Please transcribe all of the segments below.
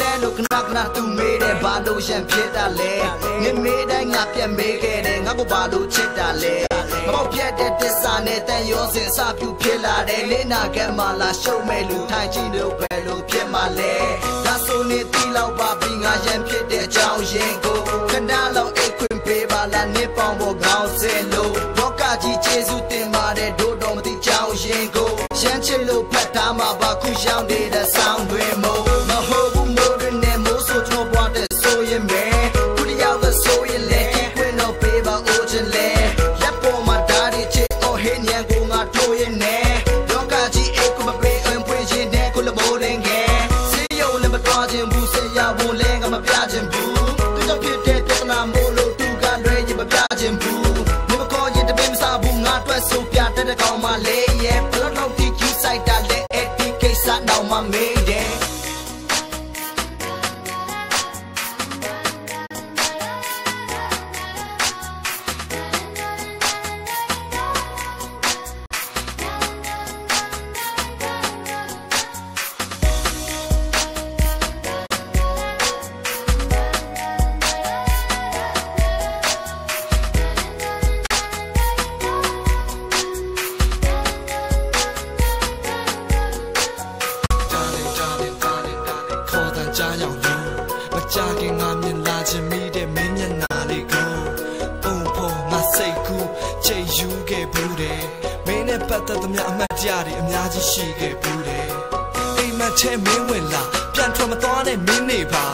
တဲ့လို့ခဏခဏသူမေးတယ်ဘာလို့ရှန်ဖြစ်တာလဲနေမေးတိုင်းငါပြန်မေးခဲ့တယ်ငါကိုဘာလို့ချစ်တာလဲမောက်ပြတ်တဲ့တစ္ဆာနဲ့တန်ရောစင်အစပြုဖြစ်လာတယ်လေးနာကမှလာရှုံးမဲ့လူထိုင်ကြည့်လို့ပဲလို့ဖြစ်မှလဲဒါဆိုနေတီးလောက်ပါပြီးငါရန်ဖြစ်တဲ့အကြောင်းရင်းကိုခဏလောက်အိတ်ခွင်ပေးပါလားနေပေါင်းဖို့ခေါင်းစင်လို့ဘောကကြီးကျေးဇူးတင်ပါတယ်တို့တော်မသိကြောင်းရင်းကိုရှမ်းချစ်လို့ဖတ်ထားမှာပါခုရှောင်းနေတဲ့ဆောင်းတွင်မို့မဟုတ်ဘူးမို့ရနေမို့ဆိုကျွန်တော်ဘွားတဲ့ဆိုရင်မဲခုတယောက်ပဲဆိုရင်လေဒီခွင်တော့ပေးပါဦးချင်လေလက်ပေါ်မှာဓာတ်ချစ်အော်ဟင်းညံကိုငါထိုးရင်နဲ့ဘောကကြီးအိတ်ကိုမပေးအဖွင့်ရင်နဲ့ကိုလမိုးလင်းခဲ့စေယုံလည်းမတော်ခြင်းဘူးစေရဖို့လဲငါမပြခြင်းဘူးသူကြောင့်ဖြစ်တဲ့ပြဿနာမို့လို့သူကလွဲရင်မပြခြင်းဘူးမခေါ်ရင်တပင်းမစားဘူးငါအတွက်ဆိုပြတဲ့ကောင်မလေးရဲ့ဘလော့တော့ဒီကြီးဆိုင်တာလဲအဲ့ဒီကိစ္စတော့မမေးတယ်ကြာခင်ငါမြင်လာခြင်းမိတဲ့မင်းမျက်နှာလေးကိုပုံဖော်ငါစိတ်ကူးချိန်ယူခဲ့ဘူးတယ်မင်းနဲ့ပတ်သက်သမျှအမှတ်တရတွေအများကြီးရှိခဲ့ဘူးတယ်အိမ်မက်ထဲမင်းဝင်လာပြန်ထွက်မသွားနဲ့မင်းနေပါ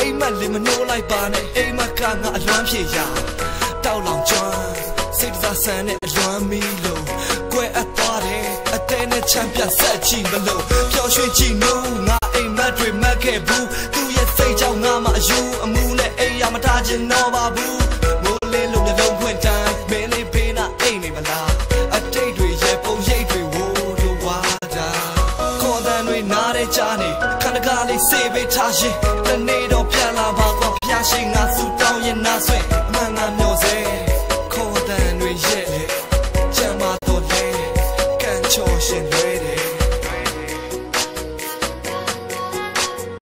အိမ်မက်လေးမနှိုးလိုက်ပါနဲ့အိမ်မက်ကငါအလွမ်းဖြေရတောက်လောင်ကျွမ်းစိတ်စားဆန်းနဲ့အလွမ်းမီလို့ကွယ်အပ်သွားတယ်အတဲနဲ့ချမ်းပြဆက်ကြည့်မလို့ပျော်ရွှင်ကြည့်လို့ငါအိမ်မက်တွေမက်ခဲ့ဘူးသူရဲ့စိတ်ကြောင့်ငါမှအယူအမှုနဲ့အိမ်ရမထားခြင်းတော့ပါဘူးမိုးလေးလို့မျက်လုံးဖွင့်တိုင်းမင်းလေးဘေးနာအိမ်နေမလားအတိတ်တွေရဲ့ပုံရိပ်တွေဝိုးတို့ဝါတာခေါ်တဲ့တွေနားတဲ့ကြားနေခန္ဓာကလေးစေပေးထားရှင်တနေ့တော့ပြန်လာပါကွာဖျားရှင်ငါစူတောင်းရင်နာဆွဲ